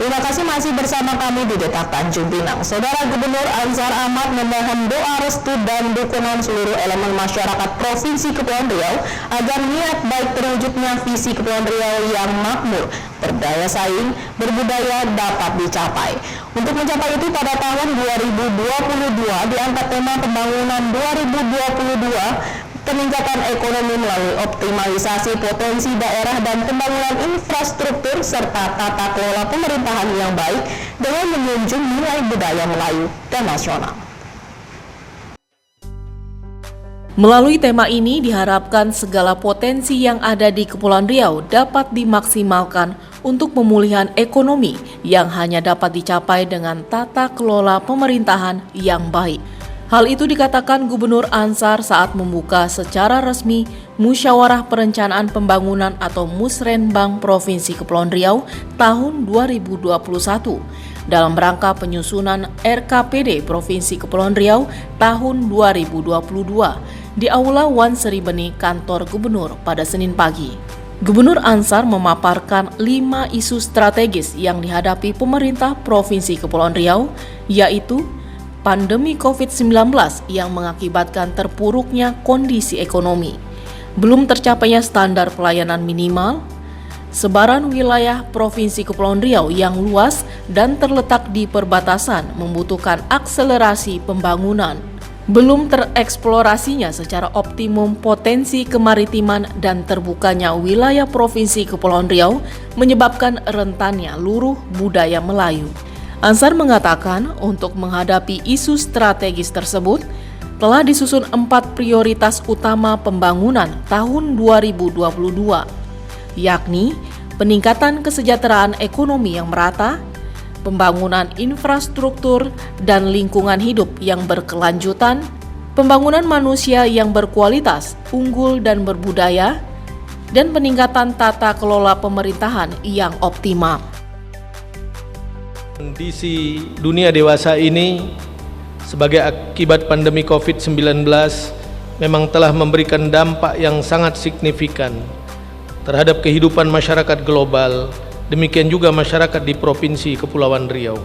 Terima kasih masih bersama kami di Detak Tanjung Pinang. Saudara Gubernur Ansar Ahmad memohon doa restu dan dukungan seluruh elemen masyarakat Provinsi Kepulauan Riau agar niat baik terwujudnya visi Kepulauan Riau yang makmur, berdaya saing, berbudaya dapat dicapai. Untuk mencapai itu pada tahun 2022 diangkat tema pembangunan 2022 peningkatan ekonomi melalui optimalisasi potensi daerah dan pembangunan infrastruktur serta tata kelola pemerintahan yang baik dengan menjunjung nilai budaya Melayu dan nasional. Melalui tema ini diharapkan segala potensi yang ada di Kepulauan Riau dapat dimaksimalkan untuk pemulihan ekonomi yang hanya dapat dicapai dengan tata kelola pemerintahan yang baik. Hal itu dikatakan Gubernur Ansar saat membuka secara resmi Musyawarah Perencanaan Pembangunan atau Musrenbang Provinsi Kepulauan Riau tahun 2021 dalam rangka penyusunan RKPD Provinsi Kepulauan Riau tahun 2022 di Aula Wan Seribeni Kantor Gubernur pada Senin pagi. Gubernur Ansar memaparkan 5 isu strategis yang dihadapi pemerintah Provinsi Kepulauan Riau, yaitu pandemi COVID-19 yang mengakibatkan terpuruknya kondisi ekonomi, belum tercapainya standar pelayanan minimal, sebaran wilayah Provinsi Kepulauan Riau yang luas dan terletak di perbatasan membutuhkan akselerasi pembangunan, belum tereksplorasinya secara optimum potensi kemaritiman dan terbukanya wilayah Provinsi Kepulauan Riau menyebabkan rentannya luruh budaya Melayu. Ansar mengatakan untuk menghadapi isu strategis tersebut telah disusun 4 prioritas utama pembangunan tahun 2022, yakni peningkatan kesejahteraan ekonomi yang merata, pembangunan infrastruktur dan lingkungan hidup yang berkelanjutan, pembangunan manusia yang berkualitas, unggul dan berbudaya, dan peningkatan tata kelola pemerintahan yang optimal. Kondisi dunia dewasa ini sebagai akibat pandemi COVID-19 memang telah memberikan dampak yang sangat signifikan terhadap kehidupan masyarakat global, demikian juga masyarakat di Provinsi Kepulauan Riau.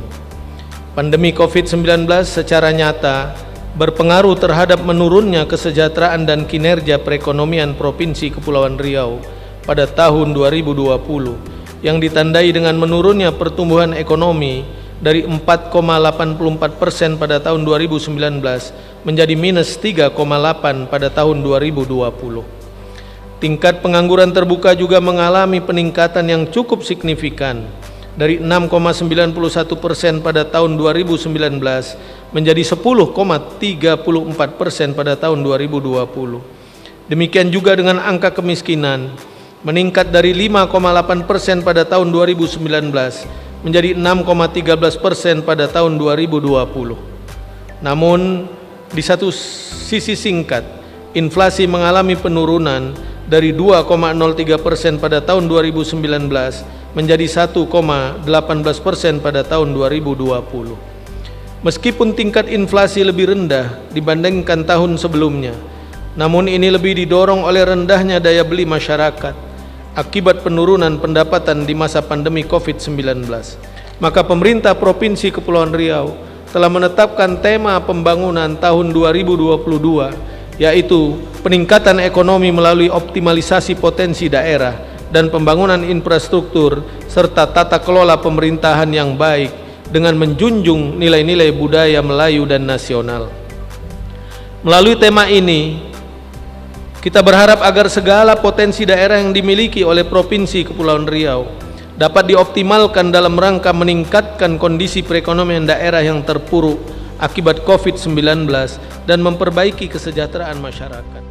Pandemi COVID-19 secara nyata berpengaruh terhadap menurunnya kesejahteraan dan kinerja perekonomian Provinsi Kepulauan Riau pada tahun 2020 yang ditandai dengan menurunnya pertumbuhan ekonomi dari 4,84% pada tahun 2019 menjadi minus 3,8% pada tahun 2020. Tingkat pengangguran terbuka juga mengalami peningkatan yang cukup signifikan dari 6,91% pada tahun 2019 menjadi 10,34% pada tahun 2020. Demikian juga dengan angka kemiskinan meningkat dari 5,8% pada tahun 2019 menjadi 6,13% pada tahun 2020. Namun di satu sisi singkat, inflasi mengalami penurunan dari 2,03% pada tahun 2019 menjadi 1,18% pada tahun 2020. Meskipun tingkat inflasi lebih rendah dibandingkan tahun sebelumnya, namun ini lebih didorong oleh rendahnya daya beli masyarakat akibat penurunan pendapatan di masa pandemi COVID-19. Maka pemerintah Provinsi Kepulauan Riau telah menetapkan tema pembangunan tahun 2022, yaitu peningkatan ekonomi melalui optimalisasi potensi daerah dan pembangunan infrastruktur serta tata kelola pemerintahan yang baik dengan menjunjung nilai-nilai budaya Melayu dan nasional. Melalui tema ini, kita berharap agar segala potensi daerah yang dimiliki oleh Provinsi Kepulauan Riau dapat dioptimalkan dalam rangka meningkatkan kondisi perekonomian daerah yang terpuruk akibat COVID-19 dan memperbaiki kesejahteraan masyarakat.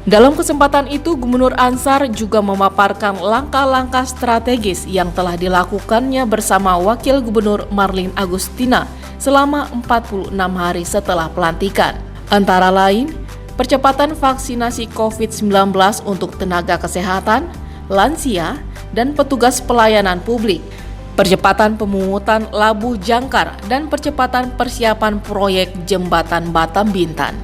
Dalam kesempatan itu, Gubernur Ansar juga memaparkan langkah-langkah strategis yang telah dilakukannya bersama Wakil Gubernur Marlin Agustina selama 46 hari setelah pelantikan. Antara lain, percepatan vaksinasi COVID-19 untuk tenaga kesehatan, lansia, dan petugas pelayanan publik, percepatan pemungutan labuh jangkar, dan percepatan persiapan proyek jembatan Batam Bintan.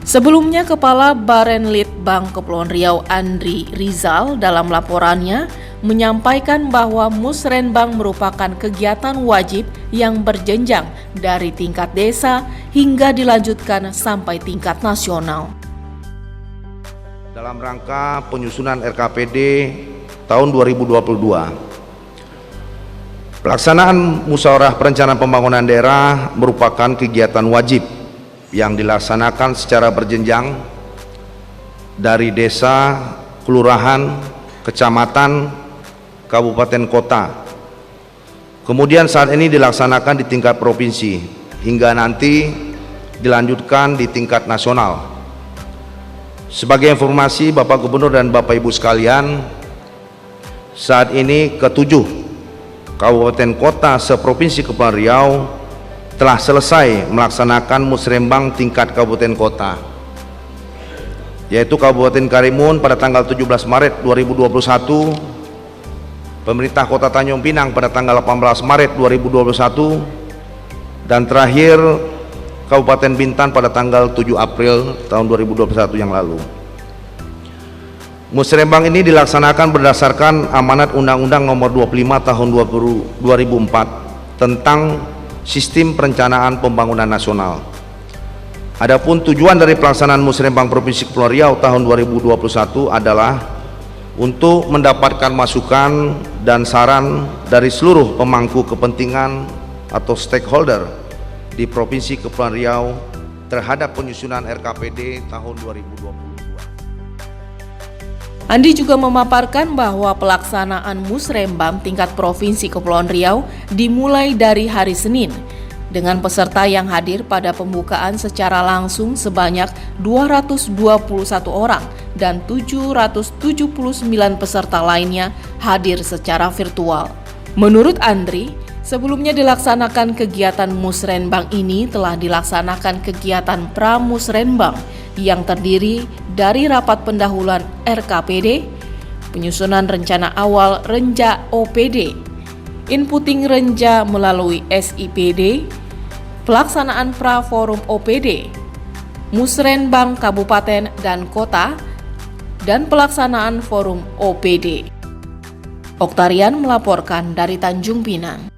Sebelumnya, Kepala Barenlit Bank Kepulauan Riau Andri Rizal dalam laporannya menyampaikan bahwa musrenbang merupakan kegiatan wajib yang berjenjang dari tingkat desa hingga dilanjutkan sampai tingkat nasional. Dalam rangka penyusunan RKPD tahun 2022, pelaksanaan musyawarah perencanaan pembangunan daerah merupakan kegiatan wajib yang dilaksanakan secara berjenjang dari desa, kelurahan, kecamatan, kabupaten kota. Kemudian saat ini dilaksanakan di tingkat provinsi hingga nanti dilanjutkan di tingkat nasional. Sebagai informasi Bapak Gubernur dan Bapak Ibu sekalian, saat ini ketujuh kabupaten kota seprovinsi Kepulauan Riau telah selesai melaksanakan musrenbang tingkat kabupaten kota, yaitu Kabupaten Karimun pada tanggal 17 Maret 2021, pemerintah Kota Tanjung Pinang pada tanggal 18 Maret 2021, dan terakhir Kabupaten Bintan pada tanggal 7 April tahun 2021 yang lalu. Musrenbang ini dilaksanakan berdasarkan amanat Undang-Undang Nomor 25 Tahun 2004 tentang Sistem Perencanaan Pembangunan Nasional. Adapun tujuan dari pelaksanaan Musrenbang Provinsi Kepulauan Riau tahun 2021 adalah untuk mendapatkan masukan dan saran dari seluruh pemangku kepentingan atau stakeholder di Provinsi Kepulauan Riau terhadap penyusunan RKPD tahun 2022. Andi juga memaparkan bahwa pelaksanaan musrenbang tingkat Provinsi Kepulauan Riau dimulai dari hari Senin dengan peserta yang hadir pada pembukaan secara langsung sebanyak 221 orang dan 779 peserta lainnya hadir secara virtual. Menurut Andri, sebelumnya dilaksanakan kegiatan musrenbang ini telah dilaksanakan kegiatan pramusrenbang yang terdiri dari rapat pendahuluan RKPD, penyusunan rencana awal Renja OPD, inputting Renja melalui SIPD, pelaksanaan pra-forum OPD, musrenbang kabupaten dan kota, dan pelaksanaan forum OPD. Oktarian melaporkan dari Tanjung Pinang.